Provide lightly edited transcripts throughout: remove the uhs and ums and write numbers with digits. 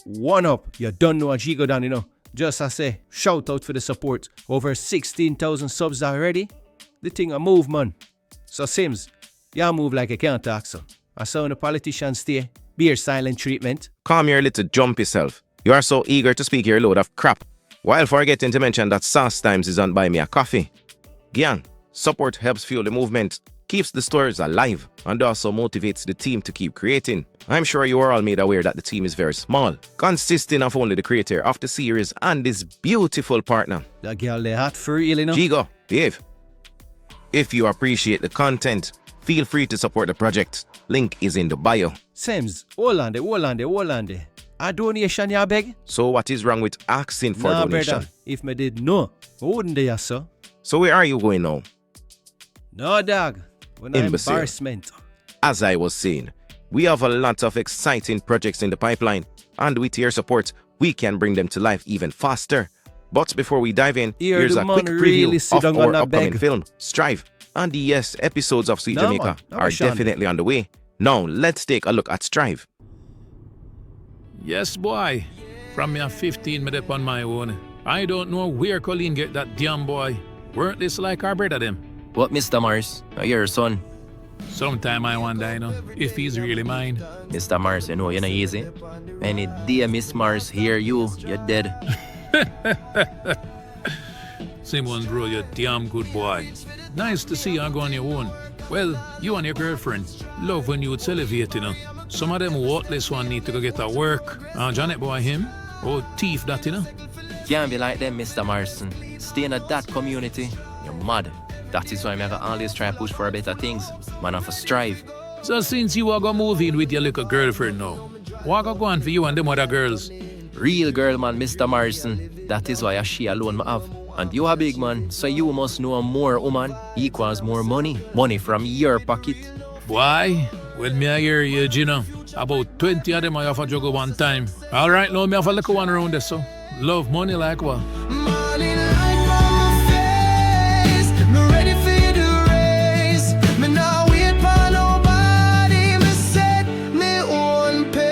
one up. You don't know what she go down, you know. Just I say, shout out for the support. Over 16,000 subs already. The thing a move, man. So Sims, you move like you can't talk, so. I saw the politicians stay. Be your silent treatment. Calm your little jumpy self. You are so eager to speak your load of crap, while forgetting to mention that SauceTimes is on Buy Me a Coffee. Gian, support helps fuel the movement, keeps the stories alive, and also motivates the team to keep creating. I'm sure you are all made aware that the team is very small, consisting of only the creator of the series and his beautiful partner. That girl they hot for real, you know. Gigo, behave. If you appreciate the content, feel free to support the project. Link is in the bio. Sims, hold on there. A donation you beg? So what is wrong with asking for donation? Brother, if me did no, I wouldn't do so. So where are you going now? No, dog. When embarrassment. As I was saying, we have a lot of exciting projects in the pipeline, and with your support, we can bring them to life even faster. But before we dive in, here's a quick preview of our upcoming film, Strive. And yes, episodes of Sweet Jamaica are definitely on the way. Now, let's take a look at Strive. Yes, boy. From me at 15 minutes on my own. I don't know where Colleen get that damn boy. Weren't this like our brother them? What, Mr. Mars? Are you your son? Sometime I wonder, you know, if he's really mine. Mr. Mars, you know, you're not easy. Any day Miss Mars hear you, you're dead. Simon, bro, you're damn good boy. Nice to see you go on your own. Well, you and your girlfriend love when you would elevate, you know. Some of them worthless one need to go get a work. Janet boy him, or thief that, you know. Can't be like them, Mr. Marson. Stay in that community, you're mad. That is why I always try to push for better things. Man, have to strive. So since you are going to move in with your little girlfriend now, what go on for you and them other girls? Real girl, man, Mr. Marson. That is why she alone I have. And you are big man, so you must know more woman equals more money. Money from your pocket. Why? When me I hear you, Gina, about 20 of them I have to juggle one time. All right, now me have a little one around there, so. Love money like what? Money like on my face. Me ready for you to race. Me now wait for nobody. Me set me own pace.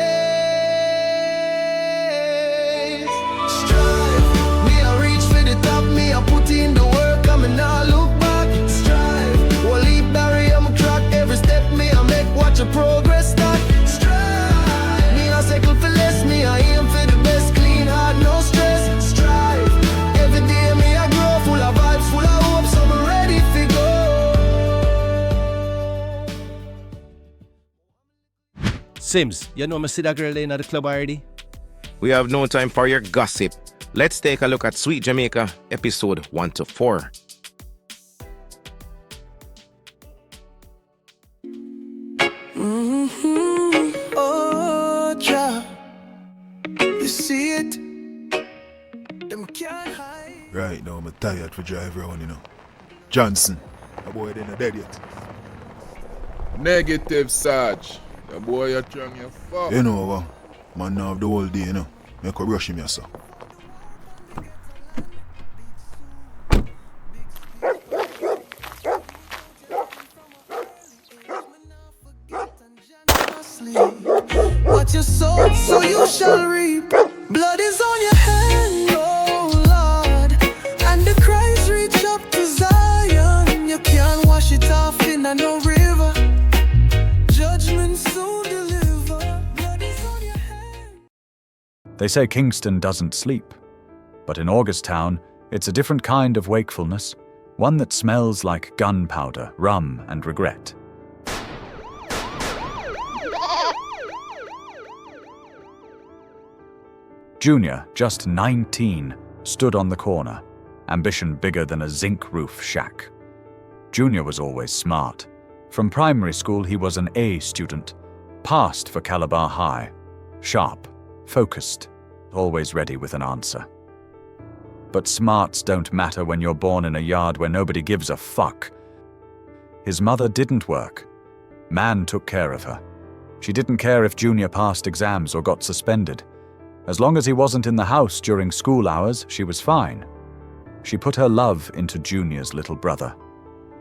Strive. Me I reach for the top. Me I put in the work. I me now look back. Strive. Won't leave barrier. Me crack every step. Me I make watch a progress start. Strive. Me I cycle for less. Me I aim for the best. Clean heart, no stress. Strive. Every day me I grow, full of vibes, full of hope, so I'm ready to go. Sims, you know me see that girl in at the club already? We have no time for your gossip. Let's take a look at Sweet Jamaica, episode 1 to 4. Oh, yeah. You see it? Them can't hide. Right now, I'm tired for drive around, you know. Johnson, that boy ain't dead yet. Negative, Sarge. The boy you're trying your fuck. You know, man now have the whole day, you know. Make a rush him, yes, sir. What you sow, so you shall reap. Blood is on your hand, oh Lord. And the cries reach up to Zion. You can't wash it off in no river. Judgment soon deliver. Blood is on your hand. They say Kingston doesn't sleep. But in Augusttown, it's a different kind of wakefulness. One that smells like gunpowder, rum, and regret. Junior, just 19, stood on the corner, ambition bigger than a zinc roof shack. Junior was always smart. From primary school, he was an A student, passed for Calabar High, sharp, focused, always ready with an answer. But smarts don't matter when you're born in a yard where nobody gives a fuck. His mother didn't work. Man took care of her. She didn't care if Junior passed exams or got suspended. As long as he wasn't in the house during school hours, she was fine. She put her love into Junior's little brother,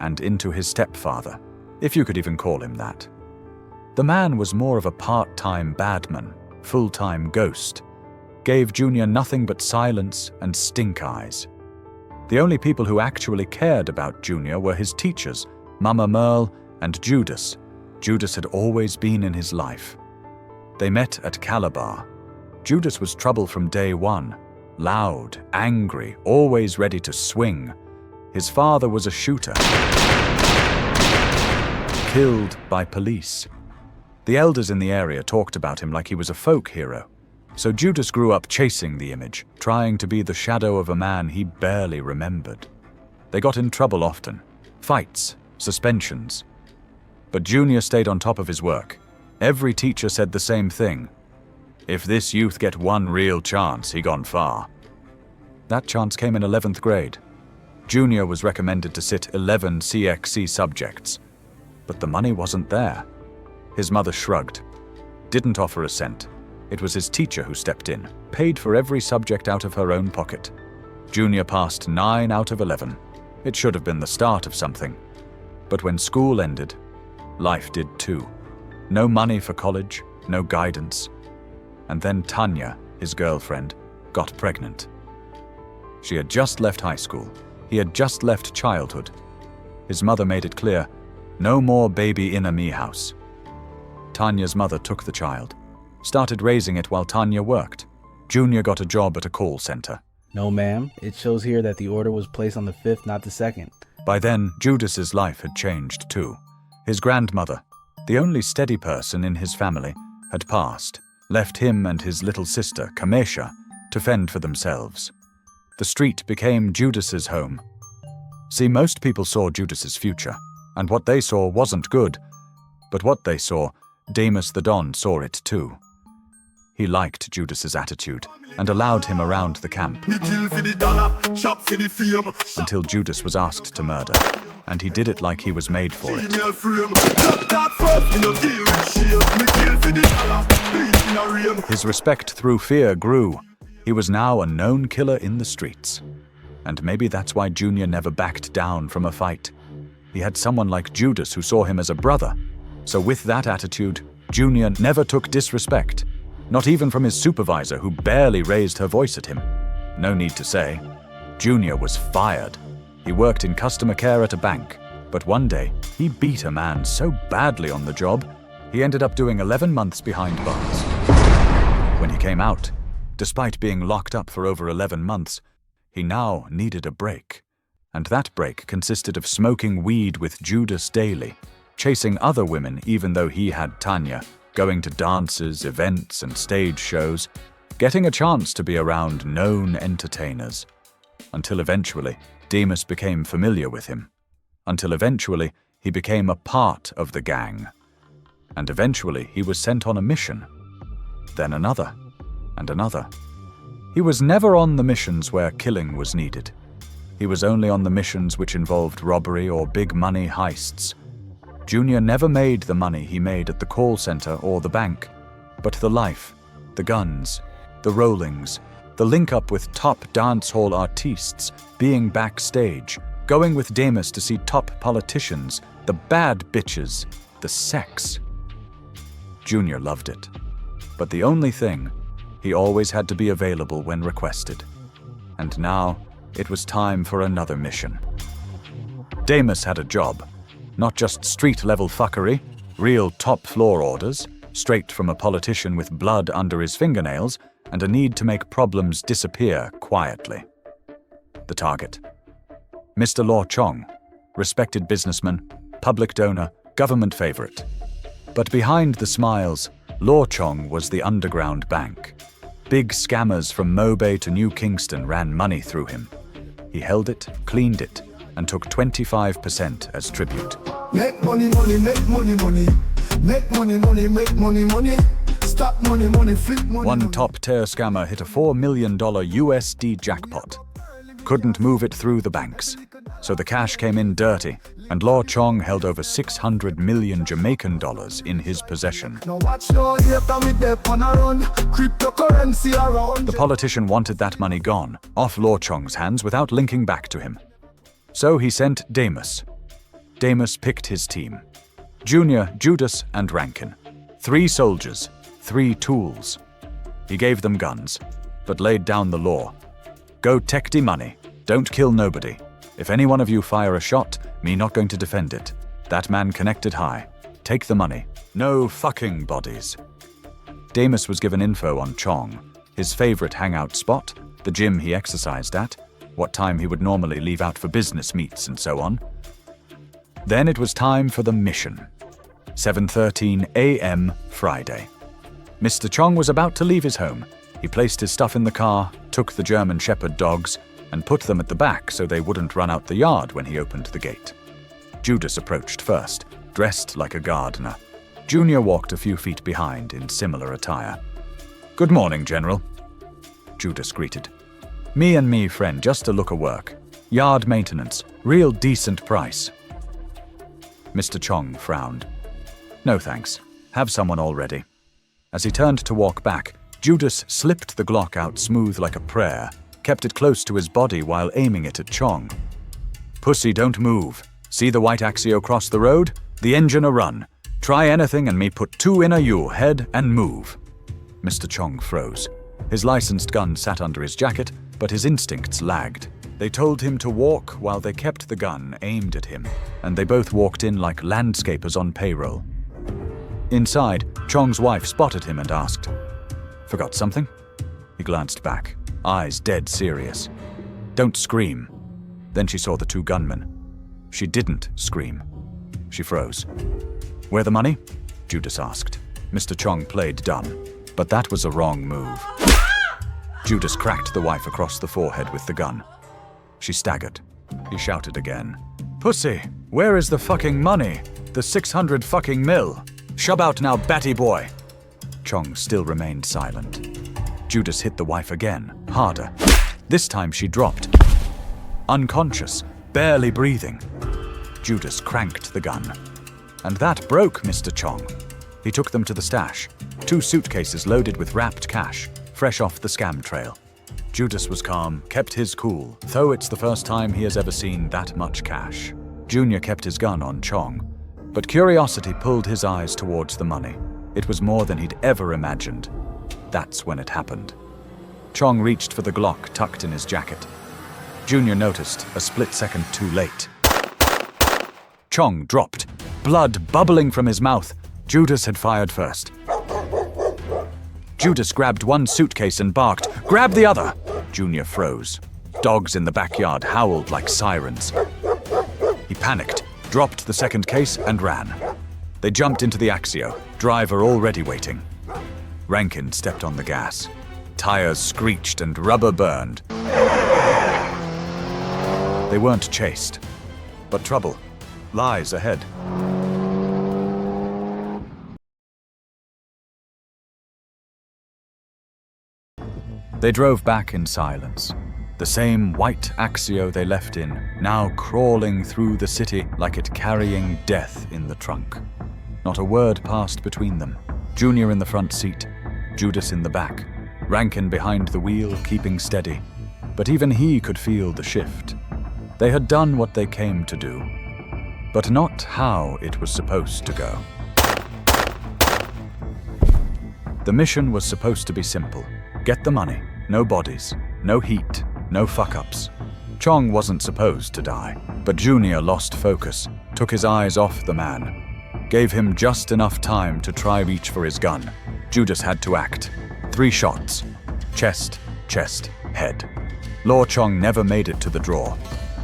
and into his stepfather, if you could even call him that. The man was more of a part-time badman, full-time ghost, gave Junior nothing but silence and stink eyes. The only people who actually cared about Junior were his teachers, Mama Merle and Judas. Judas had always been in his life. They met at Calabar. Judas was trouble from day one. Loud, angry, always ready to swing. His father was a shooter. Killed by police. The elders in the area talked about him like he was a folk hero. So Judas grew up chasing the image, trying to be the shadow of a man he barely remembered. They got in trouble often. Fights, suspensions. But Junior stayed on top of his work. Every teacher said the same thing. If this youth get one real chance, he gone far. That chance came in 11th grade. Junior was recommended to sit 11 CXC subjects. But the money wasn't there. His mother shrugged. Didn't offer a cent. It was his teacher who stepped in, paid for every subject out of her own pocket. Junior passed 9 out of 11. It should have been the start of something. But when school ended, life did too. No money for college, no guidance. And then Tanya, his girlfriend, got pregnant. She had just left high school. He had just left childhood. His mother made it clear, no more baby in a me house. Tanya's mother took the child, started raising it while Tanya worked. Junior got a job at a call center. No, ma'am. It shows here that the order was placed on the 5th, not the 2nd. By then, Judas's life had changed too. His grandmother, the only steady person in his family, had passed, left him and his little sister, Kamesha, to fend for themselves. The street became Judas's home. See, most people saw Judas's future, and what they saw wasn't good. But what they saw, Demas the Don saw it too. He liked Judas's attitude and allowed him around the camp. Until Judas was asked to murder, and he did it like he was made for it. His respect through fear grew. He was now a known killer in the streets. And maybe that's why Junior never backed down from a fight. He had someone like Judas who saw him as a brother. So with that attitude, Junior never took disrespect. Not even from his supervisor, who barely raised her voice at him. No need to say, Junior was fired. He worked in customer care at a bank, but one day he beat a man so badly on the job, he ended up doing 11 months behind bars. When he came out, despite being locked up for over 11 months, he now needed a break. And that break consisted of smoking weed with Judas daily, chasing other women even though he had Tanya, going to dances, events, and stage shows, getting a chance to be around known entertainers. Until eventually, Demas became familiar with him. Until eventually, he became a part of the gang. And eventually, he was sent on a mission. Then another, and another. He was never on the missions where killing was needed. He was only on the missions which involved robbery or big money heists. Junior never made the money he made at the call center or the bank, but the life, the guns, the rollings, the link-up with top dancehall artistes, being backstage, going with Demas to see top politicians, the bad bitches, the sex. Junior loved it. But the only thing, he always had to be available when requested. And now, it was time for another mission. Demas had a job. Not just street-level fuckery, real top-floor orders, straight from a politician with blood under his fingernails, and a need to make problems disappear quietly. The target. Mr. Law Chong, respected businessman, public donor, government favorite. But behind the smiles, Law Chong was the underground bank. Big scammers from Mobay to New Kingston ran money through him. He held it, cleaned it, and took 25% as tribute. Make money, money, make money, money. Make money, money, make money, money. Stop money, money, flip money. One top-tier scammer hit a $4 million USD jackpot. Couldn't move it through the banks, so the cash came in dirty, and Law Chong held over 600 million Jamaican dollars in his possession. The politician wanted that money gone, off Law Chong's hands without linking back to him. So he sent Demas. Demas picked his team. Junior, Judas, and Rankin. 3 soldiers, 3 tools. He gave them guns. but laid down the law. Go take the money. Don't kill nobody. If any one of you fire a shot, me not going to defend it. That man connected high. Take the money. No fucking bodies. Damus was given info on Chong, his favorite hangout spot, the gym he exercised at, what time he would normally leave out for business meets and so on. Then it was time for the mission. 7:13 a.m. Friday. Mr. Chong was about to leave his home. He placed his stuff in the car, took the German Shepherd dogs, and put them at the back so they wouldn't run out the yard when he opened the gate. Judas approached first, dressed like a gardener. Junior walked a few feet behind in similar attire. "Good morning, General," Judas greeted. "Me and me friend just to look a work. Yard maintenance, real decent price." Mr. Chong frowned. "No thanks, have someone already." As he turned to walk back, Judas slipped the Glock out smooth like a prayer, kept it close to his body while aiming it at Chong. "Pussy, don't move. See the white Axio cross the road? The engine a run. Try anything and me put 2 in a you, head and move." Mr. Chong froze. His licensed gun sat under his jacket, but his instincts lagged. They told him to walk while they kept the gun aimed at him, and they both walked in like landscapers on payroll. Inside, Chong's wife spotted him and asked, "Forgot something?" He glanced back, eyes dead serious. "Don't scream." Then she saw the 2 gunmen. She didn't scream. She froze. "Where the money?" Judas asked. Mr. Chong played dumb, but that was a wrong move. Judas cracked the wife across the forehead with the gun. She staggered. He shouted again. "Pussy, where is the fucking money? The 600 fucking mil? Shove out now, batty boy." Chong still remained silent. Judas hit the wife again, harder. This time she dropped. Unconscious, barely breathing. Judas cranked the gun. And that broke Mr. Chong. He took them to the stash. 2 suitcases loaded with wrapped cash, fresh off the scam trail. Judas was calm, kept his cool, though it's the first time he has ever seen that much cash. Junior kept his gun on Chong, but curiosity pulled his eyes towards the money. It was more than he'd ever imagined. That's when it happened. Chong reached for the Glock tucked in his jacket. Junior noticed, a split second too late. Chong dropped, blood bubbling from his mouth. Judas had fired first. Judas grabbed one suitcase and barked, "Grab the other!" Junior froze. Dogs in the backyard howled like sirens. He panicked, dropped the second case and ran. They jumped into the Axio, driver already waiting. Rankin stepped on the gas. Tires screeched and rubber burned. They weren't chased, but trouble lies ahead. They drove back in silence. The same white Axio they left in, now crawling through the city like it carrying death in the trunk. Not a word passed between them. Junior in the front seat, Judas in the back, Rankin behind the wheel, keeping steady. But even he could feel the shift. They had done what they came to do, but not how it was supposed to go. The mission was supposed to be simple. Get the money, no bodies, no heat, no fuck-ups. Chong wasn't supposed to die, but Junior lost focus, took his eyes off the man. Gave him just enough time to try reach for his gun. Judas had to act. 3 shots. Chest, chest, head. Law Chong never made it to the draw.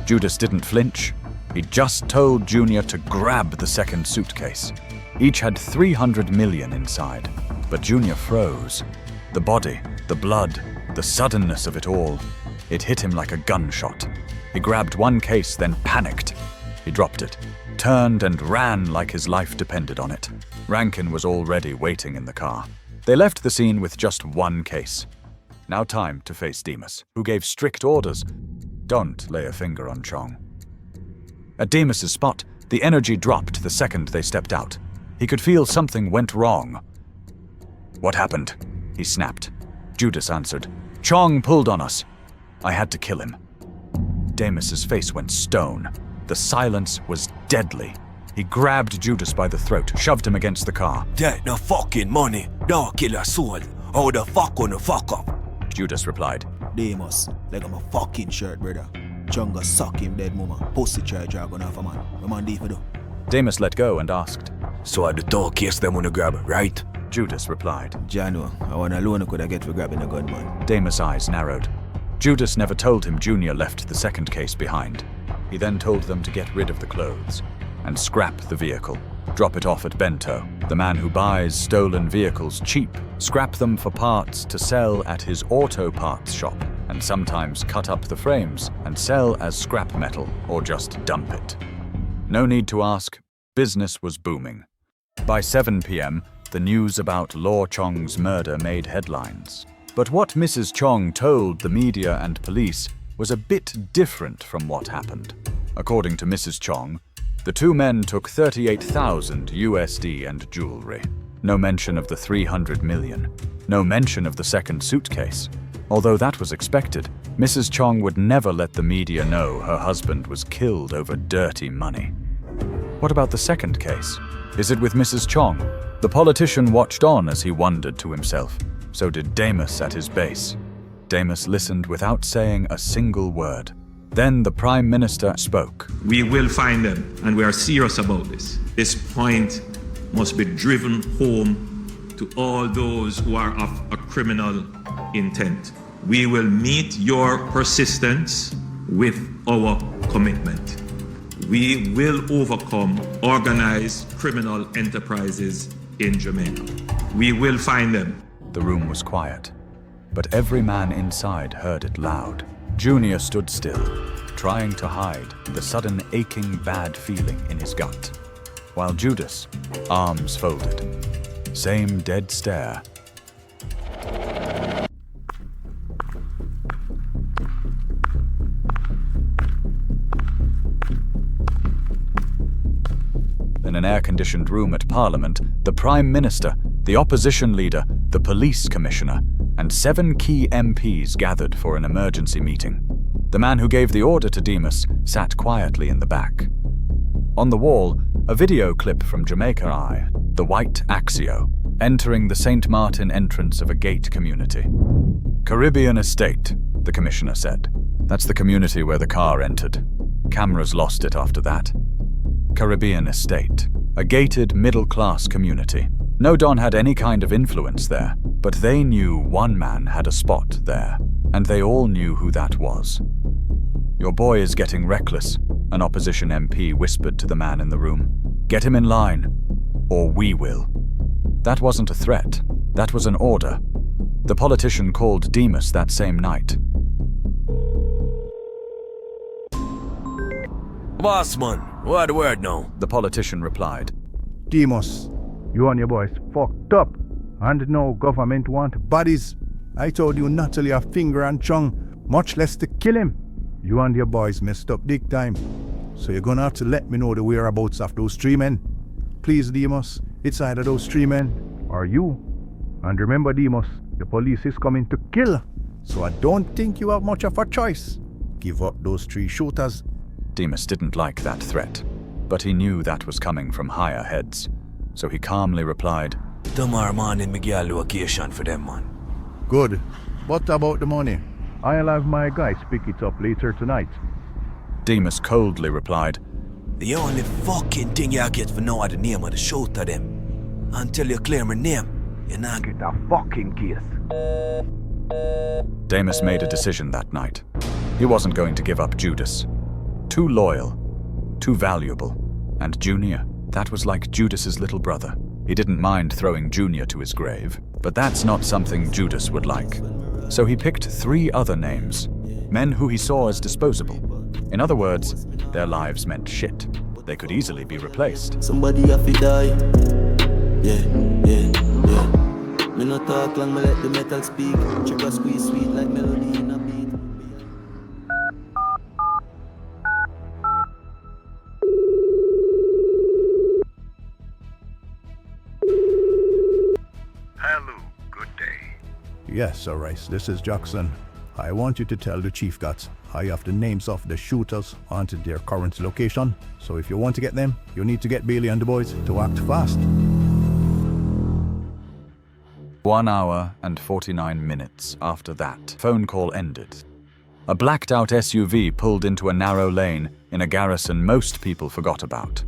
Judas didn't flinch. He just told Junior to grab the second suitcase. Each had 300 million inside, but Junior froze. The body, the blood, the suddenness of it all. It hit him like a gunshot. He grabbed one case, then panicked. He dropped it, turned and ran like his life depended on it. Rankin was already waiting in the car. They left the scene with just one case. Now time to face Demas, who gave strict orders. Don't lay a finger on Chong. At Demas's spot, the energy dropped the second they stepped out. He could feel something went wrong. "What happened?" he snapped. Judas answered. "Chong pulled on us. I had to kill him." Demas's face went stone. The silence was deadly. He grabbed Judas by the throat, shoved him against the car. "Take the fucking money, don't kill a soul. How the fuck gonna fuck up? Judas replied. Demus, like I'm a fucking shirt, brother. Chunga suck him dead mama. Pussy try dragon off a man. What man do for do? Demus let go and asked. So I the dog case them wanna grab, right? Judas replied. Jano, I want alone could I get for grabbing a gun, man. Demus' eyes narrowed. Judas never told him Junior left the second case behind. He then told them to get rid of the clothes and scrap the vehicle. Drop it off at Bento, the man who buys stolen vehicles cheap. Scrap them for parts to sell at his auto parts shop, and sometimes cut up the frames and sell as scrap metal or just dump it. No need to ask, business was booming. By 7 p.m., the news about Law Chong's murder made headlines. But what Mrs. Chong told the media and police was a bit different from what happened. According to Mrs. Chong, the two men took 38,000 USD and jewelry. No mention of the 300 million. No mention of the second suitcase. Although that was expected, Mrs. Chong would never let the media know her husband was killed over dirty money. What about the second case? Is it with Mrs. Chong? The politician watched on as he wondered to himself. So did Demus at his base. Demus listened without saying a single word. Then the Prime Minister spoke. We will find them, and we are serious about this. This point must be driven home to all those who are of a criminal intent. We will meet your persistence with our commitment. We will overcome organized criminal enterprises in Jamaica. We will find them. The room was quiet, but every man inside heard it loud. Junior stood still, trying to hide the sudden aching bad feeling in his gut, while Judas, arms folded, same dead stare. In an air-conditioned room at Parliament, the Prime Minister, the opposition leader, the police commissioner, and 7 key MPs gathered for an emergency meeting. The man who gave the order to Demus sat quietly in the back. On the wall, a video clip from Jamaica, the white Axio, entering the St. Martin entrance of a gate community. Caribbean Estate, the commissioner said. That's the community where the car entered. Cameras lost it after that. Caribbean Estate, a gated middle-class community. No Don had any kind of influence there, but they knew one man had a spot there, and they all knew who that was. Your boy is getting reckless, an opposition MP whispered to the man in the room. Get him in line, or we will. That wasn't a threat, that was an order. The politician called Demus that same night. Boss man, what the word now? The politician replied. Demus, you and your boys fucked up. And now government want bodies. I told you not to lay a finger on Chung, much less to kill him. You and your boys messed up big time. So you're gonna have to let me know the whereabouts of those 3 men. Please, Demus, it's either those 3 men or you. And remember, Demus, the police is coming to kill. So I don't think you have much of a choice. Give up those 3 shooters. Demus didn't like that threat, but he knew that was coming from higher heads. So he calmly replied, Tomorrow morning, me get a location for them, man. Good. What about the money? I'll have my guys pick it up later tonight. Demus coldly replied, The only fucking thing you get for now are the name of the shooter them. Until you clear my name, you not get a fucking case. Demus made a decision that night. He wasn't going to give up Judas. Too loyal, too valuable, and Junior, that was like Judas's little brother. He didn't mind throwing Junior to his grave, but that's not something Judas would like. So he picked 3 other names, men who he saw as disposable. In other words, their lives meant shit. They could easily be replaced. Somebody have to die. Yeah. Me no talk long, me let the metal speak. Sugar squeeze sweet like melody in a beat. Hello, good day. Yes, Sir Rice, this is Jackson. I want you to tell the Chief Guts I have the names of the shooters onto their current location. So if you want to get them, you need to get Bailey and the boys to act fast. 1 hour and 49 minutes after that phone call ended, a blacked-out SUV pulled into a narrow lane in a garrison most people forgot about.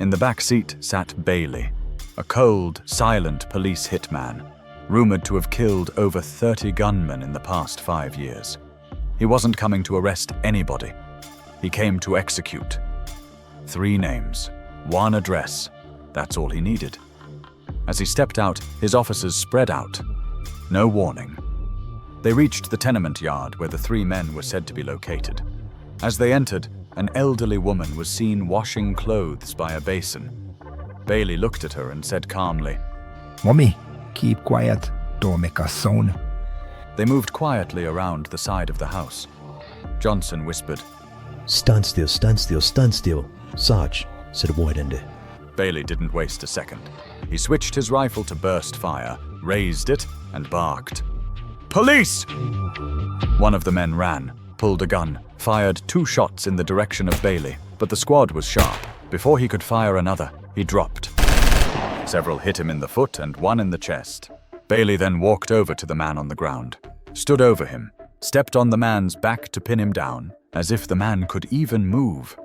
In the back seat sat Bailey, a cold, silent police hitman, rumored to have killed over 30 gunmen in the past 5 years. He wasn't coming to arrest anybody. He came to execute. 3 names, 1 address. That's all he needed. As he stepped out, his officers spread out. No warning. They reached the tenement yard where the 3 men were said to be located. As they entered, an elderly woman was seen washing clothes by a basin. Bailey looked at her and said calmly, Mommy, keep quiet. Don't make a sound. They moved quietly around the side of the house. Johnson whispered, Stand still, stand still, stand still. Sarge, said a boy then there. Bailey didn't waste a second. He switched his rifle to burst fire, raised it, and barked. Police! One of the men ran, pulled a gun, fired 2 shots in the direction of Bailey, but the squad was sharp. Before he could fire another, he dropped. Several hit him in the foot and 1 in the chest. Bailey then walked over to the man on the ground, stood over him, stepped on the man's back to pin him down, as if the man could even move.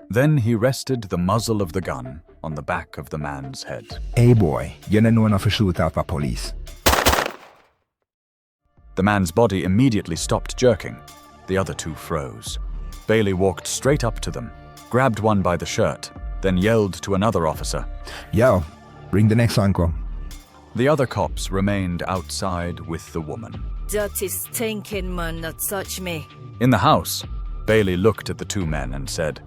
Then he rested the muzzle of the gun on the back of the man's head. Hey boy, you don't know enough to shoot off a police. The man's body immediately stopped jerking. The other 2 froze. Bailey walked straight up to them, grabbed one by the shirt, then yelled to another officer, Yo, bring the next one, come. The other cops remained outside with the woman. Dirty stinking man that touch me. In the house, Bailey looked at the 2 men and said,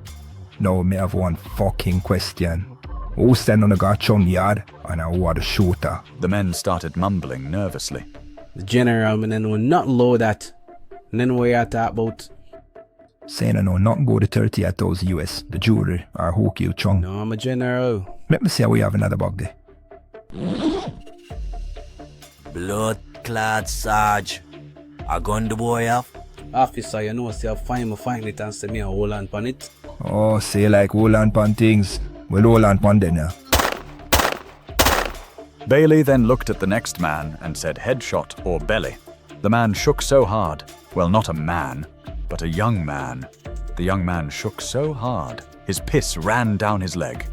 Now me have one fucking question. Who stand on the gachon yard and who are the shooter? The men started mumbling nervously. The general, and then we're not low that. And then we are talking about. Saying I know not go to 30 at those US, the jury, or hook you chung. No, I'm a general. Let me see how we have another bug there. Blood clad Sarge. A gun the boy have? Officer, you know, say I find it and say me a hold on pan it. Oh, say like hold on pan things. Well, hold on pan then, yeah. Bailey then looked at the next man and said headshot or belly. The man shook so hard. Well, not a man, but a young man. The young man shook so hard, his piss ran down his leg.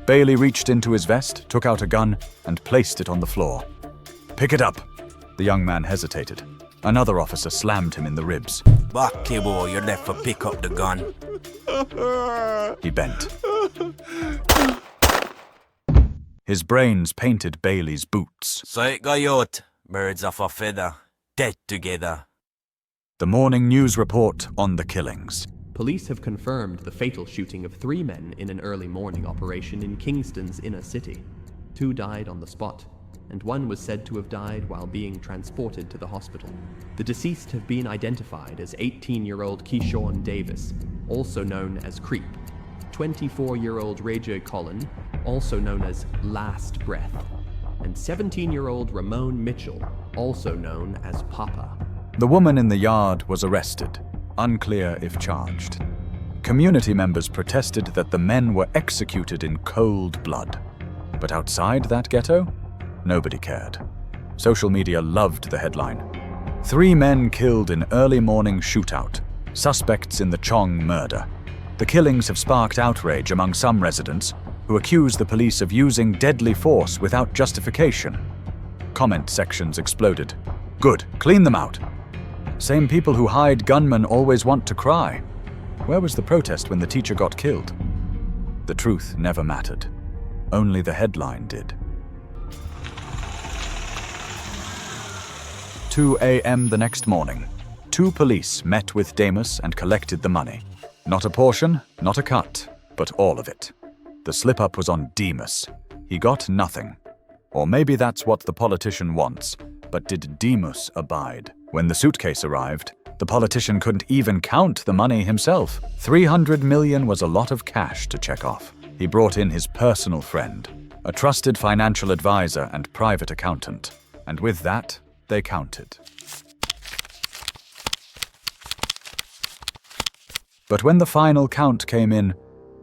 Bailey reached into his vest, took out a gun, and placed it on the floor. Pick it up. The young man hesitated. Another officer slammed him in the ribs. Back, boy, you're left to pick up the gun. He bent. His brains painted Bailey's boots. So it got out. Birds of a feather. Dead together. The morning news report on the killings. Police have confirmed the fatal shooting of 3 men in an early morning operation in Kingston's inner city. 2 died on the spot, and 1 was said to have died while being transported to the hospital. The deceased have been identified as 18-year-old Keyshawn Davis, also known as Creep, 24-year-old Ray J. Collin, also known as Last Breath, and 17-year-old Ramon Mitchell, also known as Papa. The woman in the yard was arrested, unclear if charged. Community members protested that the men were executed in cold blood. But outside that ghetto, nobody cared. Social media loved the headline. 3 men killed in early morning shootout. Suspects in the Chong murder. The killings have sparked outrage among some residents who accuse the police of using deadly force without justification. Comment sections exploded. Good, clean them out. Same people who hide gunmen always want to cry. Where was the protest when the teacher got killed? The truth never mattered. Only the headline did. 2 a.m. the next morning. 2 police met with Damus and collected the money. Not a portion, not a cut, but all of it. The slip-up was on Demas. He got nothing. Or maybe that's what the politician wants. But did Demas abide? When the suitcase arrived, the politician couldn't even count the money himself. 300 million was a lot of cash to check off. He brought in his personal friend, a trusted financial advisor and private accountant. And with that, they counted. But when the final count came in,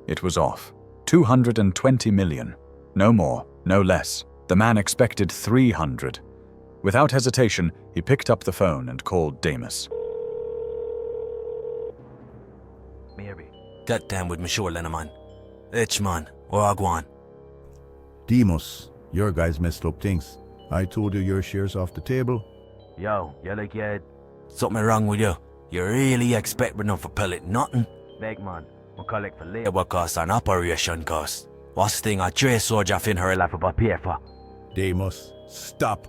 it was off. 220 million. No more, no less. The man expected 300. Without hesitation, he picked up the phone and called Demas. Mary. Goddamn with me shoulder, man. H man, where I go on? Demas, your guys messed up things. I told you your shares off the table. Yo, you're like you had something wrong with you. You really expect me not for pellet nothing? Big man, we collect for labor costs and operation costs. What's the thing a trace soldier fin her life about pay for? Demas, stop.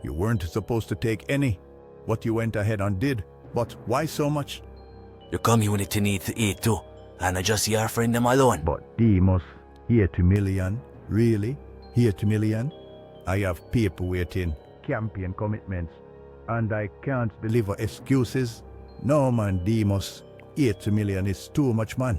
You weren't supposed to take any. What you went ahead and did. But why so much? You community need to eat too. And I just your friend them alone. But Demas, here to million. Really? Here to million? I have people waiting, campaign commitments, and I can't deliver excuses. No man, Demas, 8 million is too much, man.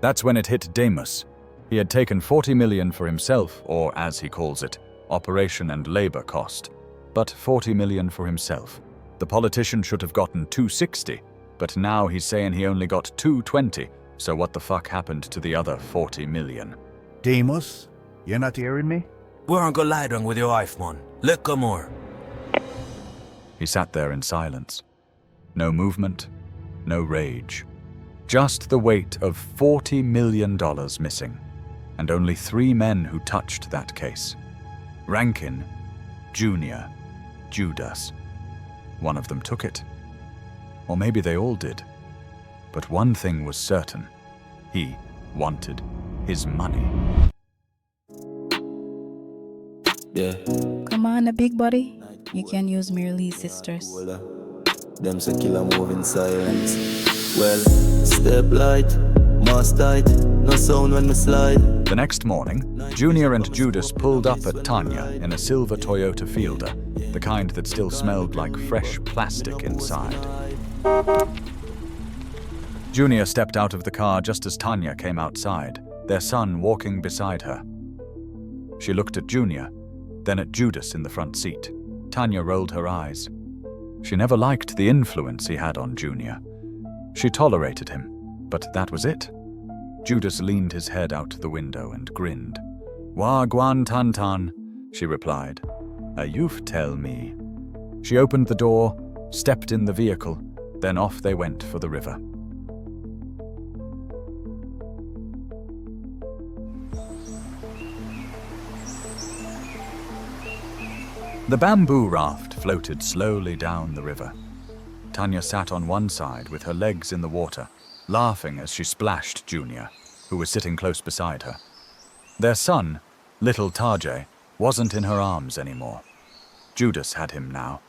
That's when it hit Demas. He had taken 40 million for himself, or as he calls it, operation and labor cost. But 40 million for himself. The politician should have gotten 260, but now he's saying he only got 220, so what the fuck happened to the other 40 million? Demas, you're not hearing me? We aren't gonna lie down with your wife, man. Look more. He sat there in silence. No movement, no rage. Just the weight of $40 million missing, and only 3 men who touched that case. Rankin, Junior, Judas. One of them took it. Or maybe they all did. But one thing was certain. He wanted his money. Yeah. Come on, big buddy. You can use merely sisters. Them say killer move in silence. Well, step light, must tight, no sound when me slide. The next morning, Junior and Judas pulled up at Tanya in a silver Toyota Fielder, the kind that still smelled like fresh plastic inside. Junior stepped out of the car just as Tanya came outside, their son walking beside her. She looked at Junior, then at Judas in the front seat. Tanya rolled her eyes. She never liked the influence he had on Junior. She tolerated him, but that was it. Judas leaned his head out the window and grinned. "Wagwan Tantan," she replied. "You've tell me." She opened the door, stepped in the vehicle, then off they went for the river. The bamboo raft floated slowly down the river. Tanya sat on one side with her legs in the water, laughing as she splashed Junior, who was sitting close beside her. Their son, little Tajay, wasn't in her arms anymore. Judas had him now.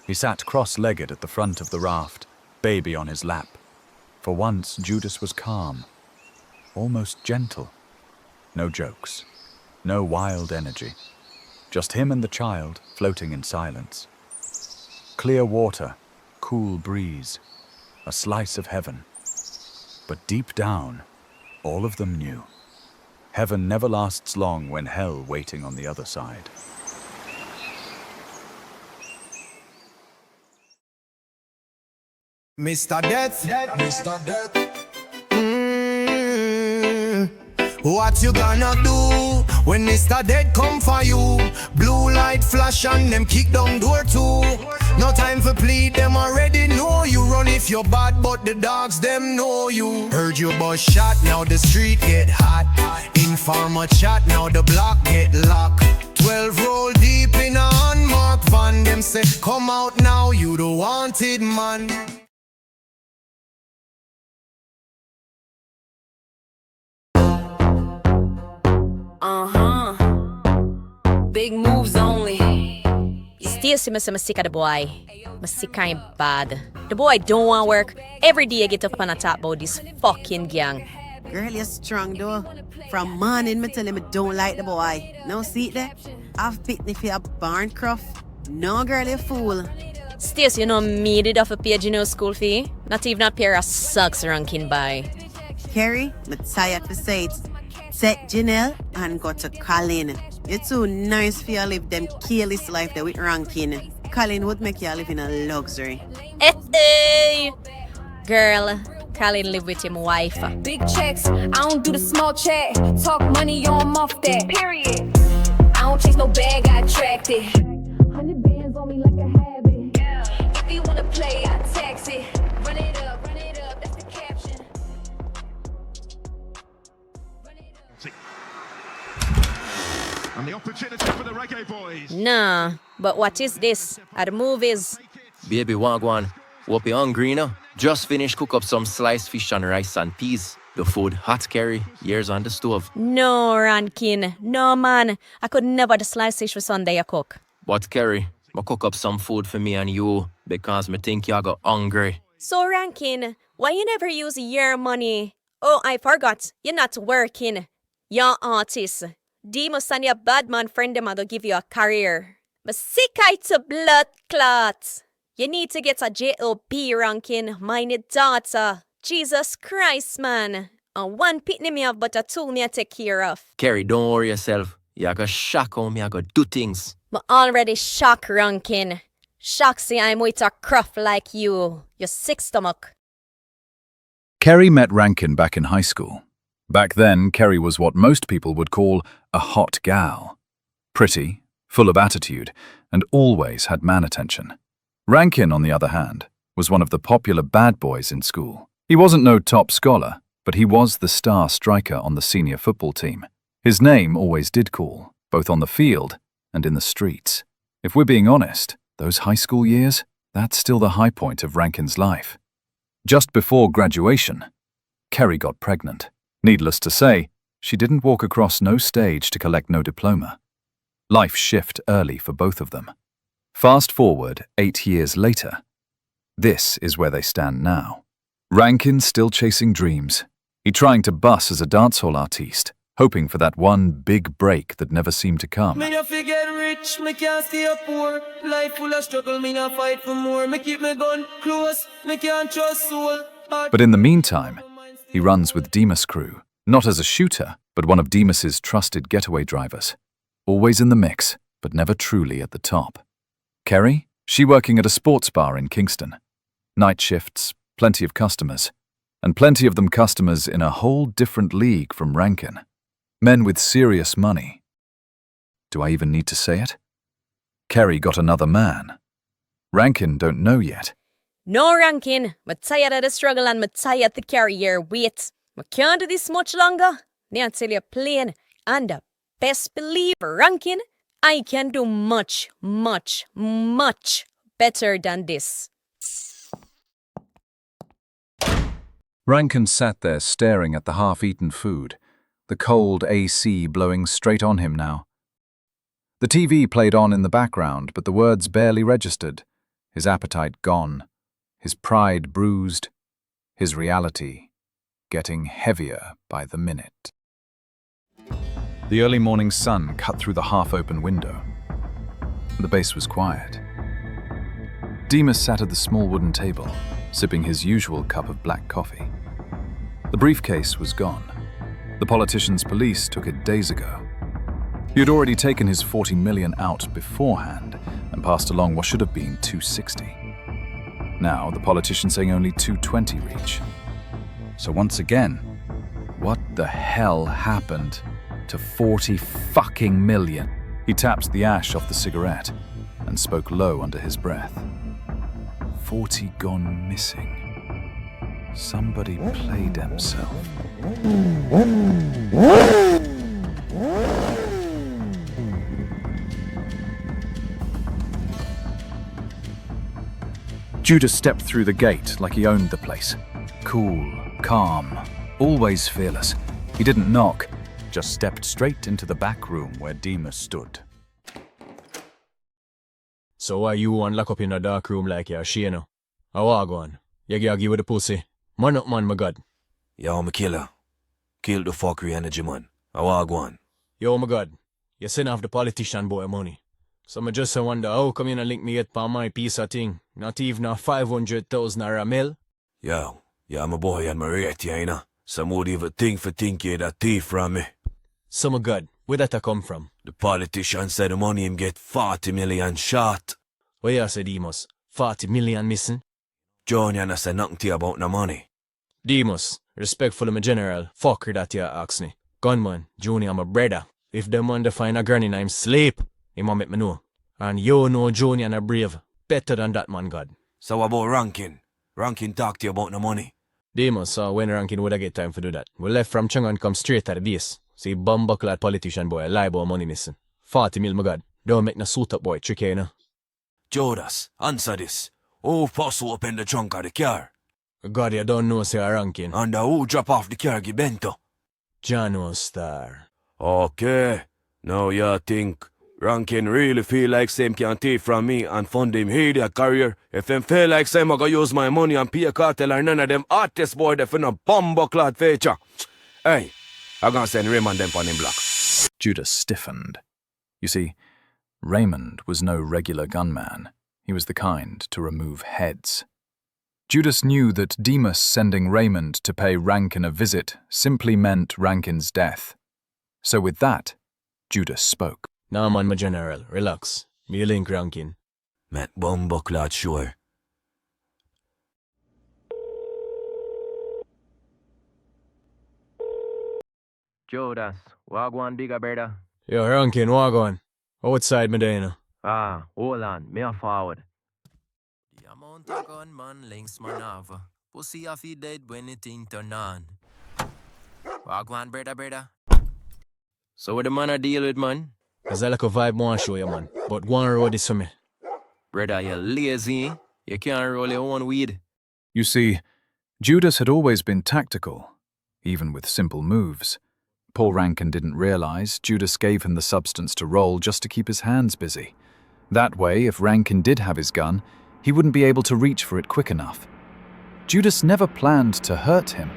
He sat cross-legged at the front of the raft, baby on his lap. For once, Judas was calm, almost gentle. No jokes, no wild energy. Just him and the child floating in silence. Clear water, cool breeze, a slice of heaven. But deep down, all of them knew. Heaven never lasts long when hell waiting on the other side. Mr. Death, Mr. Death. What you gonna do when Mr. Dead come for you? Blue light flash and them kick down door too. No time for plead, them already know you. Run if you're bad, but the dogs them know you. Heard your boss shot, now the street get hot. Informer chat, now the block get locked. 12 roll deep in a unmarked van. Them say, come out now, you the wanted man. Big moves only. Stacy me say me sick of the boy. Me sick kind bad. The boy don't want work. Every day I get up and I talk about this fucking gang. Girl, you're strong though. From morning, me tell him I don't like the boy. No see it there? I've picked for a Barncroft. No girl, you fool. Stacy, you know me did offer pay you know school fee. Not even a pair of socks Rankin by. Kerry, me tired to say it. Take Janelle and go to Colin. You're too nice for you to live them careless life there with Rankin. Colin would make you live in a luxury. Hey! Girl, Colin live with him wife. Big checks, I don't do the small check. Talk money, on off that. Period. I don't chase no bag, I attract it. 100 Nah, but what is this? At the movies? Baby wagwan, hope you hungry now? Just finished cook up some sliced fish and rice and peas. The food hot, Kerry. Years on the stove. No, Rankin. No, man. I could never the slice fish for Sunday you cook. But Kerry, I cook up some food for me and you because me think you got hungry. So, Rankin, why you never use your money? Oh, I forgot. You're not working. You're artist. Demus and your bad man friend them are gonna give you a career. But sick to blood clots. You need to get a job, Rankin. Mind your daughter. Jesus Christ, man. And one pitney me have, but a two me I take care of. Kerry, don't worry yourself. You got shock on me, I got do things. But already shock, Rankin. Shock see I'm with a cruff like you. Your sick stomach. Kerry met Rankin back in high school. Back then, Kerry was what most people would call a hot gal. Pretty, full of attitude, and always had man attention. Rankin, on the other hand, was one of the popular bad boys in school. He wasn't no top scholar, but he was the star striker on the senior football team. His name always did call, both on the field and in the streets. If we're being honest, those high school years, that's still the high point of Rankin's life. Just before graduation, Kerry got pregnant. Needless to say, she didn't walk across no stage to collect no diploma. Life shift early for both of them. Fast forward 8 years later, this is where they stand now. Rankin still chasing dreams. He trying to bust as a dancehall artiste, hoping for that one big break that never seemed to come. Me no forget rich, me can't stay poor. Life full of struggle, me no fight for more. Me keep me gun close, me can't trust soul. But in the meantime, he runs with Demas' crew, not as a shooter, but one of Demas's trusted getaway drivers. Always in the mix, but never truly at the top. Kerry, she working at a sports bar in Kingston. Night shifts, plenty of customers, and plenty of them customers in a whole different league from Rankin. Men with serious money. Do I even need to say it? Kerry got another man. Rankin don't know yet. No, Rankin. I'm tired of the struggle and I'm tired to carry your weight. I can't do this much longer. Now I tell you plain. And the best believe, Rankin, I can do much, much, much better than this. Rankin sat there staring at the half-eaten food, the cold AC blowing straight on him now. The TV played on in the background, but the words barely registered. His appetite gone, his pride bruised, his reality getting heavier by the minute. The early morning sun cut through the half-open window. The base was quiet. Demas sat at the small wooden table, sipping his usual cup of black coffee. The briefcase was gone. The politician's police took it days ago. He had already taken his 40 million out beforehand and passed along what should have been 260. Now the politician saying only 220 reach. So once again, what the hell happened to 40 fucking million? He tapped the ash off the cigarette and spoke low under his breath. 40 gone missing. Somebody played himself. Judas stepped through the gate like he owned the place. Cool, calm, always fearless. He didn't knock, just stepped straight into the back room where Demas stood. So why you want lock up in a dark room like you're she, you know? How are going? You give with the pussy. Man up, man, my God. Yo, I'm a killer. Kill the fuckery energy, man. How are going? Yo, my God. You send off the politician boy money. So I just wonder how come you not link me yet for my piece of thing? Not even a 500,000 or a mil? Yo, yeah, my boy and my rate, you know. Some would even think you that thief from me. So my God, where that a come from? The politician said the money him get 40 million shot. What you say, Demas? 40 million missing? Junior no say nothing to you about no money. Demas, respectful of my general, fucker that you ask me. Gunman, Junior my brother. If them man to find a granny and I'm sleep, he ma make me know. And you know Junior and a brave. Better than that man, God. So what about Rankin? Rankin talk to you about no money. Demas, so when Rankin would I get time for do that? We left from Chung and come straight to the base. See bumbuckle that politician boy, lie about money missing. 40 mil, my God. Don't make no suit up boy tricky, you know. Judas, answer this. Who first open the trunk of the car? God, you don't know, say Rankin. And who drop off the car give bento? John was star. Okay. Now you think Rankin really feel like same can take from me and fund him idiot career? If him feel like same I go use my money and pay a cartel or none of them artist boy they finna bumbucklad feature. Hey, I gonna send Raymond them on him block. Judas stiffened. You see, Raymond was no regular gunman. He was the kind to remove heads. Judas knew that Demas sending Raymond to pay Rankin a visit simply meant Rankin's death. So with that, Judas spoke. Nah man, my general, relax. Me link Rankin. Met bumbucklad sure. Judas, wagwan bigger brother. Yo, Rankin, wagwan. Outside Medina. Ah, hold on, me a forward. The amount of gunman links man have. Pussy off he dead when it thing turn on. Wagwan brother. So what the man a deal with, man? Cause I like a vibe want show you, man. But go and roll this for me. Brother, you lazy. You can't roll your own weed. You see, Judas had always been tactical, even with simple moves. Paul Rankin didn't realize Judas gave him the substance to roll just to keep his hands busy. That way, if Rankin did have his gun, he wouldn't be able to reach for it quick enough. Judas never planned to hurt him,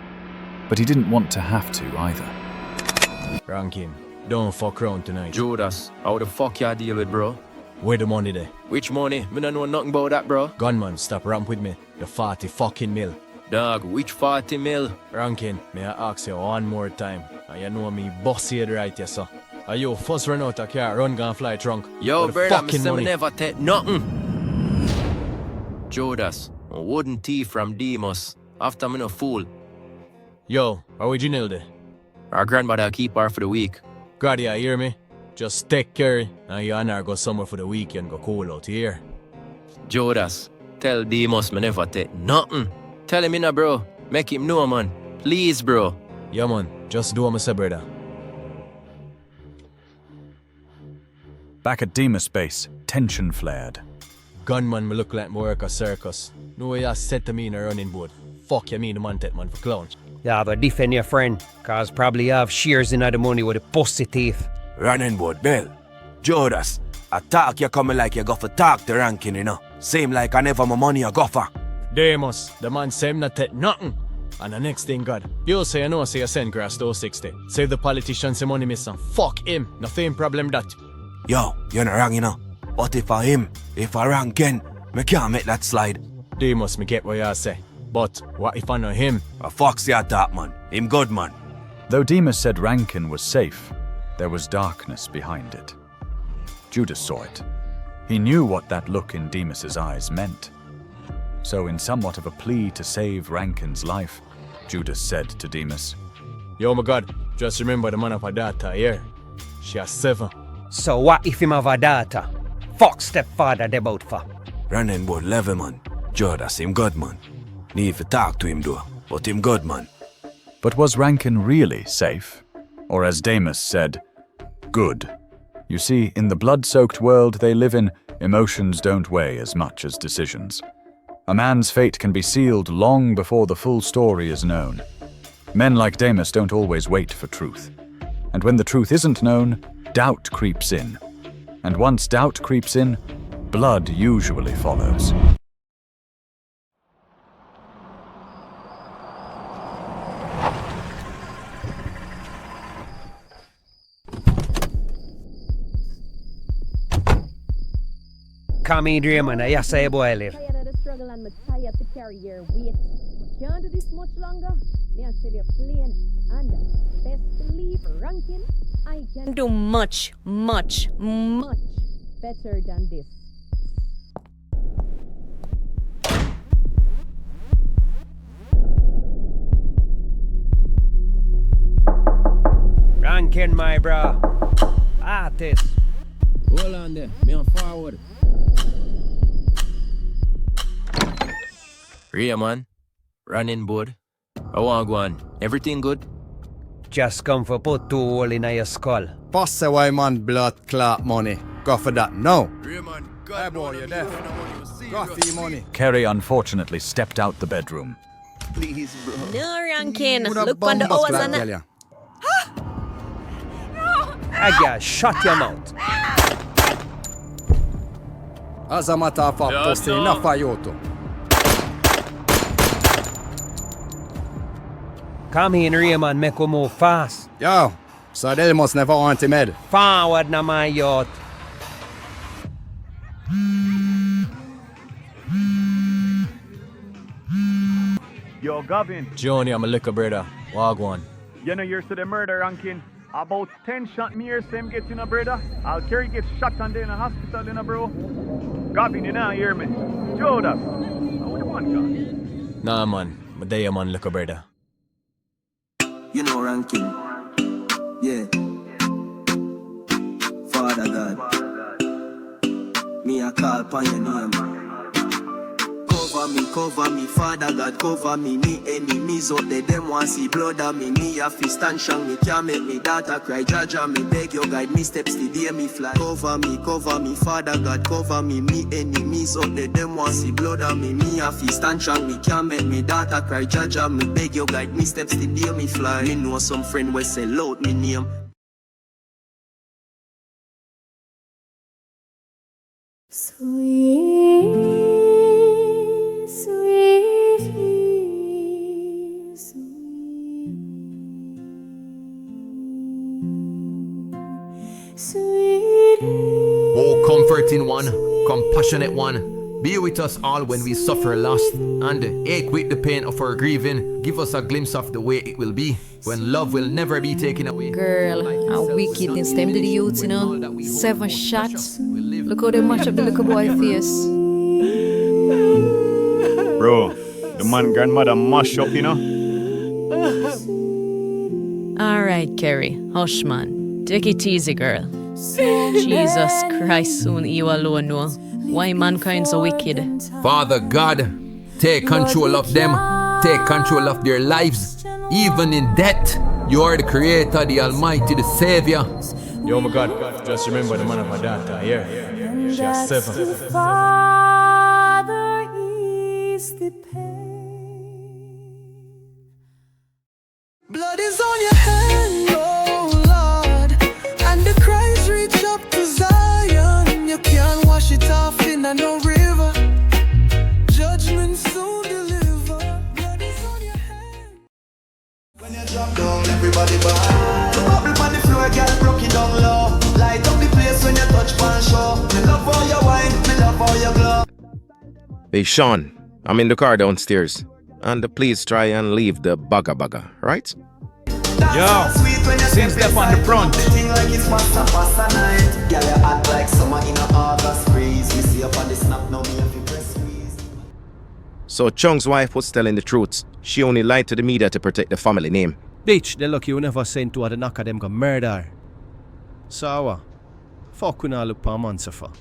but he didn't want to have to either. Rankin, don't fuck around tonight. Judas, how the fuck you deal with, bro? Where the money there? Which money? Me don't know nothing about that, bro. Gunman, stop ramp with me. The 40 fucking mil. Dog, which 40 mil? Rankin, may I ask you one more time? And you know me bossy head right here, so. Are you first run out of car, run gon' fly trunk? Yo, brother, me say money? me never take nothing. Judas, a wooden thief from Demas. After me no fool. Yo, are we Janelle there? Our grandmother keep her for the week. God, you hear me? Just take care, and you and her go somewhere for the weekend, go cool out here. Judas, tell Demas me never take nothing. Tell him inna, bro. Make him know, man. Please, bro. Yeah, man. Just do what I say, brother. Back at Demas base, tension flared. Gunman me look like me work a circus. No way you said to me in a running board. Fuck you mean the man take man for clown. Yeah, but defend your friend, cause probably you have shares in the money with a pussy thief. Running board, Bill. Judas, a talk you coming like you go for talk to Rankin, you know. Same like I never my money a go for. Demas, the man say him not take nothing. And the next thing, God, you say you know say you send grass to 60. Save the politicians some money missing. Fuck him. No same problem that. Yo, you're not wrong, you know. But if I him, if I Rankin, me can't make that slide. Demas, me get what you say. But what if I know him? A fox your talk, man. Him good, man. Though Demas said Rankin was safe, there was darkness behind it. Judas saw it. He knew what that look in Demas's eyes meant. So in somewhat of a plea to save Rankin's life, Judas said to Demas, Yo, my God, just remember the man of her daughter here. She has 7. So what if him have a daughter? Fuck stepfather they bout for. Running board level, man. Judas, him good, man. Need to talk to him, though. But him good, man. But was Rankin really safe? Or as Demas said, good? You see, in the blood-soaked world they live in, emotions don't weigh as much as decisions. A man's fate can be sealed long before the full story is known. Men like Demas don't always wait for truth. And when the truth isn't known, doubt creeps in. And once doubt creeps in, blood usually follows. Come in, Raymond, I say boy live. Tired of the struggle and I'm tired to carry your weight. We can't do this much longer. Me and tell you plain and best believe Rankin, I can do much better than this. Rankin, my bro. Artist. Hold on there, me on forward. Rhea, man. Running board. I want go on. Everything good? Just come for put 2 hole in your skull. Pass away, man, blood clot money. Go for that now. Hey boy, you're deaf. Coffee money. Kerry unfortunately stepped out the bedroom. Please, bro. No, Rankin. Look on the hours and that. I got shut your mouth. As a matter of fact, pussy, enough for you too. Come in here, man, make we move fast. Yo, so they must never want him head. Forward na my yacht. Yo, Gavin. Johnny, I'm a liquor brother. Wagwan. You know you're to the murder, Rankin. About 10 shot me here, same getting a brother. I'll carry get shot and then in a hospital, in a bro. Gavin, you know, hear me. Judas. How you want, God? Nah, man. My day, man, liquor brother. You know Rankin. Yeah. Father God. Me a call upon your name. Cover me, Father God, cover me. Me enemies out there, them want see blood on me. Me a fi stand strong, me can't make me daughter cry. Jaja, me beg you guide me steps the day me fly. Cover me, Father God, cover me. Me enemies out there, them want see blood on me. Me a fi stand strong, me can't make me daughter cry. Jaja, me beg you guide me steps the day me fly. Me know some friend will sell out me name. Oh, comforting one, compassionate one, be with us all when we suffer loss and ache with the pain of our grieving. Give us a glimpse of the way it will be when love will never be taken away. Girl, how wicked this time to the youth, you know. 7 shots. Look how they mash up the little boy face. Bro, the man grandmother mash up, you know. Alright, Kerry. Hush, man. Take it easy, girl. Jesus Christ, soon you alone know why mankind so wicked. Father God, take control of them, take control of their lives. Even in death, you are the creator, the almighty, the savior. Yo, my God, just remember the man of my daughter, yeah? She has 7. Father is the pain. Blood is on your hand, oh Lord, and the cries reach up to Zion. You can't wash it off in no river. Judgment soon deliver. Blood is on your hand. When you drop down, everybody back. Bubble on the floor, girl, broke it down low. Light up the place when you touch pan show. Me love all your wine, me love all your glow. Hey Sean, I'm in the car downstairs. And please try and leave the bugger, right? Yo, since step on the front. Like it's pasta night. Girl, you act like summer in a August breeze. We see up on the snap now, me if you press squeeze. So Chung's wife was telling the truth. She only lied to the media to protect the family name. Bitch, they lucky you never sent to her the knock of them go murder her. So fuck we not look for a monster for.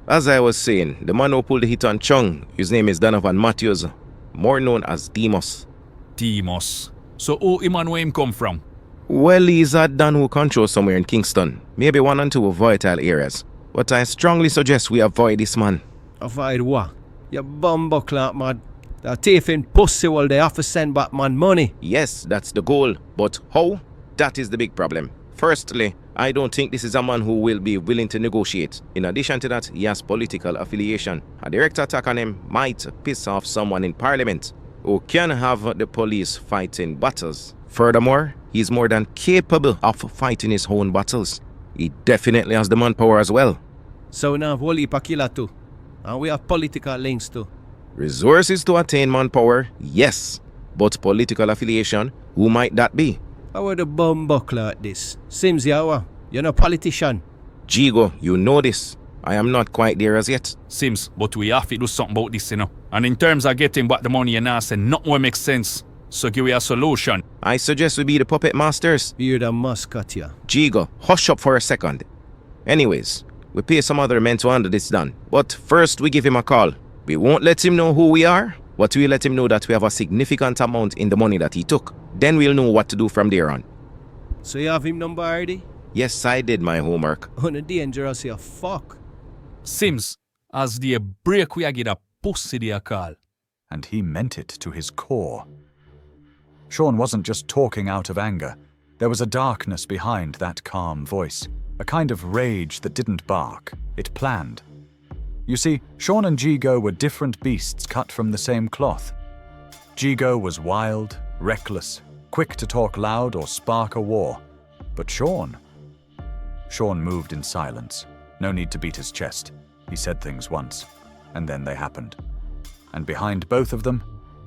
As I was saying, the man who pulled the hit on Chung, his name is Donovan Matthews, more known as Demos. Demos. So who him and where him come from? Well, he's a Dan who controls somewhere in Kingston. Maybe 1 and 2 volatile areas. But I strongly suggest we avoid this man. Avoid what? You bumbuckler, man. They're taking pussy while they have to send back man money. Yes, that's the goal. But how? That is the big problem. Firstly, I don't think this is a man who will be willing to negotiate. In addition to that, he has political affiliation. A direct attack on him might piss off someone in parliament who can have the police fighting battles. Furthermore, he's more than capable of fighting his own battles. He definitely has the manpower as well. So we now have whole heap of killer too. And we have political links too. Resources to attain manpower, yes. But political affiliation, who might that be? How are the bumbuckler at this? Seems you're no politician. Jigo, you know this. I am not quite there as yet. Sims, but we have to do something about this, you know. And in terms of getting back the money and I say nothing will make sense. So give me a solution. I suggest we be the puppet masters. You're the mascot here. Jigo, hush up for a second. Anyways, we pay some other men to handle this done. But first we give him a call. We won't let him know who we are, but we'll let him know that we have a significant amount in the money that he took. Then we'll know what to do from there on. So you have him number already? Yes, I did my homework. On a dangerous here, fuck. Sims, as the break we a get a pussy they a call. And he meant it to his core. Sean wasn't just talking out of anger. There was a darkness behind that calm voice, a kind of rage that didn't bark. It planned. You see, Sean and Jigo were different beasts cut from the same cloth. Jigo was wild, reckless, quick to talk loud or spark a war. But Sean moved in silence. No need to beat his chest. He said things once, and then they happened. And behind both of them,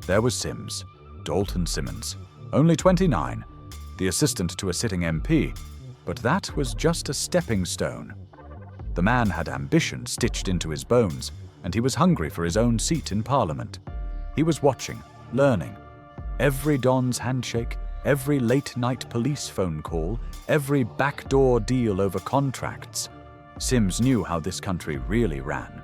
there was Sims, Dalton Simmons, only 29, the assistant to a sitting MP, but that was just a stepping stone. The man had ambition stitched into his bones, and he was hungry for his own seat in Parliament. He was watching, learning. Every Don's handshake, every late-night police phone call, every backdoor deal over contracts. Sims knew how this country really ran.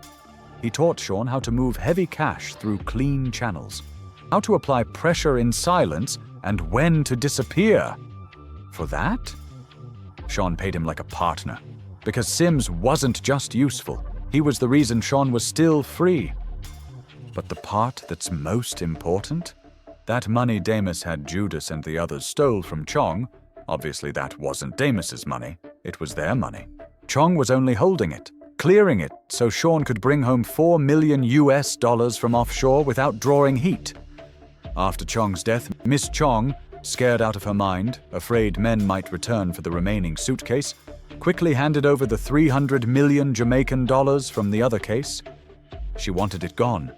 He taught Sean how to move heavy cash through clean channels, how to apply pressure in silence, and when to disappear. For that, Sean paid him like a partner, because Sims wasn't just useful. He was the reason Sean was still free. But the part that's most important? That money Damus had Judas and the others stole from Chong, obviously that wasn't Damus's money, it was their money. Chong was only holding it, clearing it so Sean could bring home $4 million from offshore without drawing heat. After Chong's death, Miss Chong, scared out of her mind, afraid men might return for the remaining suitcase, quickly handed over the $300 million Jamaican dollars from the other case. She wanted it gone.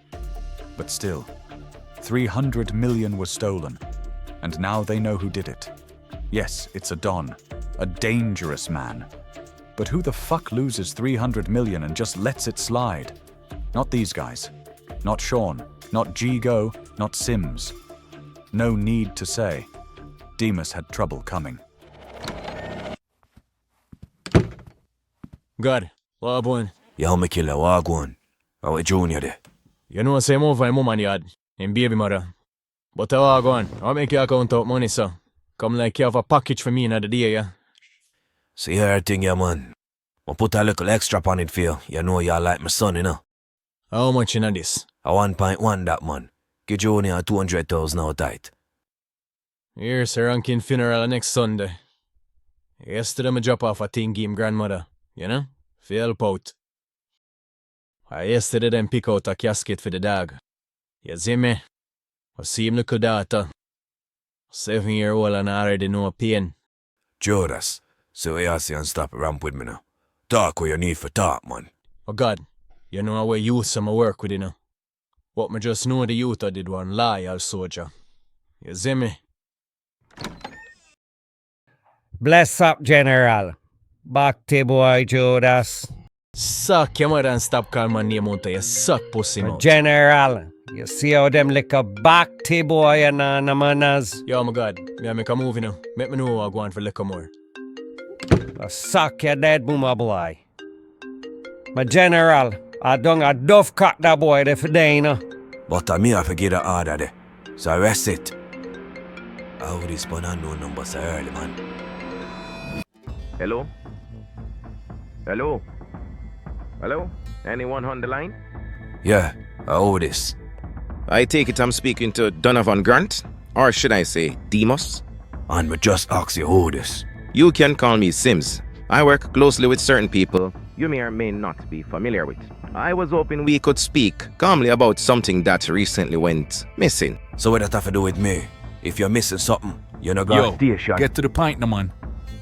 But still, $300 million was stolen, and now they know who did it. Yes, it's a Don, a dangerous man. But who the fuck loses $300 million and just lets it slide? Not these guys. Not Sean. Not Jigo. Not Sims. No need to say. Demas had trouble coming. God, wagwan. Yo, me killer, wagwan. How is Junior there? You know same over in mum and yard, in baby mother. But wagwan, I'll make you account out money, so. Come like you have a package for me in the day, yeah? See everything, yeah, man. I'll put a little extra on it for you. You know you like my son, you know. How much in this? A 1.1 that, man. Give Junior 200,000 out tight. Here's a Rankin funeral next Sunday. Yesterday I drop off a thing give him grandmother, you know? For help out. Yesterday them pick out a casket for the dog. You see me? I see him little daughter. 7-year-old and I already know pain. Judas, so you see and stop ramp with me now. Talk what you need for talk, man. Oh God, you know how I use some work with you now. What me just know the youth I did one loyal soldier. You see me? Bless up, General. Back to boy, Judas. Suck your mother and stop calling my name out there, you suck pussy mouth. General, you see how them lick a back to boy and no manners? Yo, my God, me make a movie now. Make me know I go on for liquor more. Suck your dead boomer boy. My General, I done a duff cock that boy there for day, you know. But me I forget the order there. So arrest it. I would respond unknown number so early, man. Hello? Hello? Hello? Anyone on the line? Yeah, I owe this. I take it I'm speaking to Donovan Grant? Or should I say, Demas? And me just ask you who this. You can call me Sims. I work closely with certain people you may or may not be familiar with. I was hoping we could speak calmly about something that recently went missing. So what that have to do with me? If you're missing something, you're not going to station. Get to the point now, man.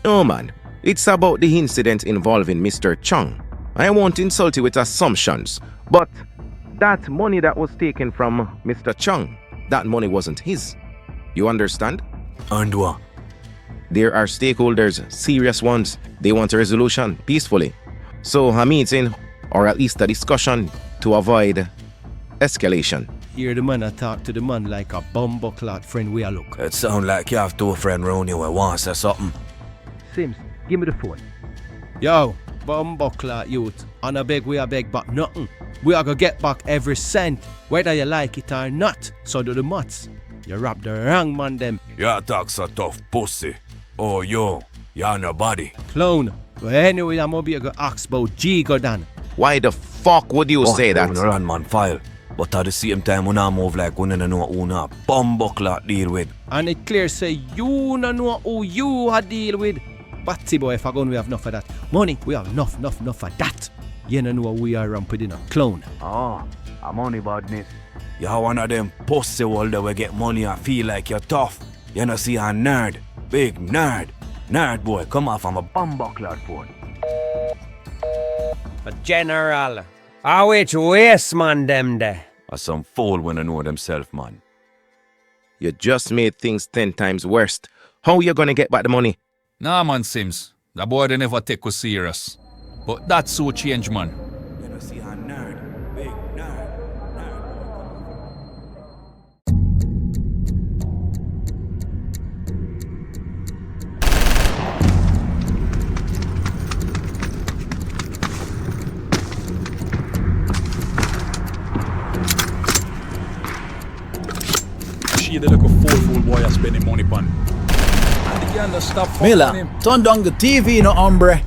No, man. It's about the incident involving Mr. Chung. I won't insult you with assumptions, but that money that was taken from Mr. Chung, that money wasn't his. You understand? And what? There are stakeholders, serious ones. They want a resolution peacefully. So a meeting, or at least a discussion, to avoid escalation. Hear the man talk to the man like a bumbucklot friend we a look. It sound like you have two friends around you who want to say something. Sims, give me the phone. Yo, bumbucklot youth. And I beg we a beg back nothing. We are gonna get back every cent, whether you like it or not. So do the mutts. You rap the wrong man them. You talk so tough pussy. Oh yo, You're nobody. Clown. Well, anyway, I'm gonna be go ask about Jigo Dan. Why the fuck would you say that? Run man file. But at the same time, when I move like one and know who na bumbuckler deal with. And it clear say you no know who you a deal with. Batty boy, if I go, we have enough of that. Money, we have enough of that. You don't know what we are ramping in a clown. Oh, I'm only badness. You're one of them pussy holder we get money and feel like you're tough. You know see a nerd. Big nerd. Nerd boy, come off from a bumbuckler phone. But General, how which waste man them there? Or some fool when I know themself, man. You just made things 10 times worse. How you gonna get back the money? Nah, man, Sims. The boy they never take us serious. But that's so change, man. You know see a nerd. Big nerd. She the little fool boy are spending money on. And the girl just stop fucking Miller, him. turn down the TV, no hombre.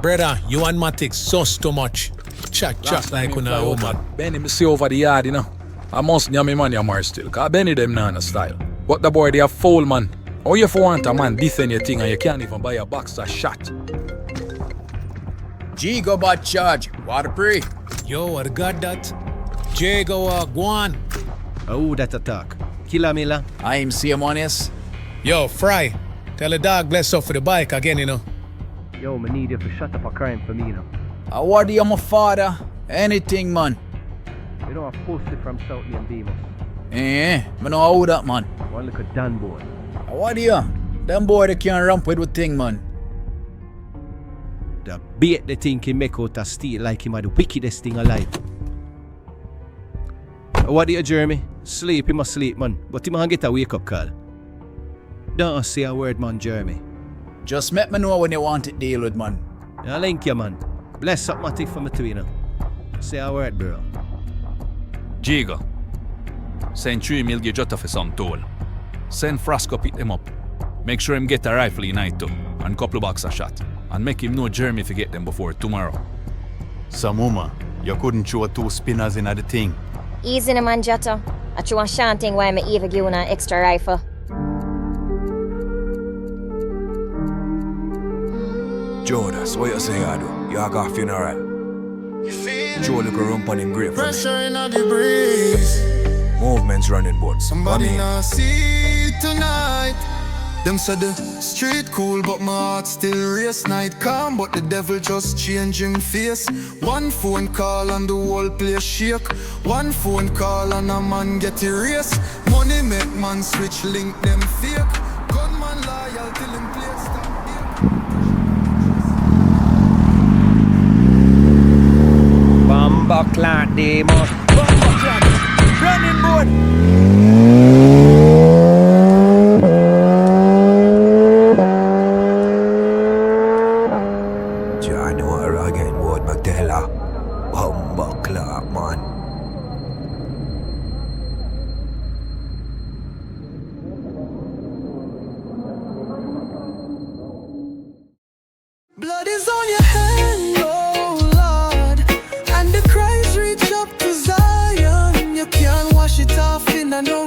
Brother, you and Matic sus too much. Chat like when I woman. Benny, me see over the yard, you know. I must nyame man yamar still. Cause Benny them nah no style. But the boy they a fool man. How you for want a man defend your thing and you can't even buy a box of shot? G go bad charge. Water pre. Yo, I got that. Jago Guan. Oh, that attack. Killer Miller. I'm CM1S. Yo, Fry. Tell the dog bless up for the bike again, you know. Yo, me need you to shut up a crime for me, you know. How are you, my father? Anything, man. You know, I posted from South and Beamos. Eh, me know how that, man. One look at Dan boy. How are you? Them boy they can't ramp with thing, man. The bait they think he make out of steel like him are the wickedest thing alive. What do you, Jeremy? Sleep, he must sleep, man. But he must get a wake-up call. Don't say a word, man, Jeremy. Just let me know when you want it deal with, man. I link you, man. Bless up Matic for me too, you know. Say a word, bro. Jigo. Send 3 mil get Jota for some toll. Send Frasco pick them up. Make sure him get a rifle in night too. And couple box of shot. And make him know Jeremy to get them before tomorrow. Samuma, you couldn't throw 2 spinners in at the thing. Easy no man, Jota. I threw a shanting while me even give you an extra rifle. Judas, what you say you do? You got funeral. Joe look around on him grave. Pressure in the breeze. Movements running board. Somebody not see tonight. Them said the street cool, but my heart still race. Night calm, but the devil just changing face. One phone call and the whole place shake. One phone call and a man get erased. Money make man switch link them fake. Gunman loyal till him play stop. Bumbuckler demo. Bumbuckler. Running board. Blood is on your hand, oh Lord, and the cries reach up to Zion. You can't wash it off in a no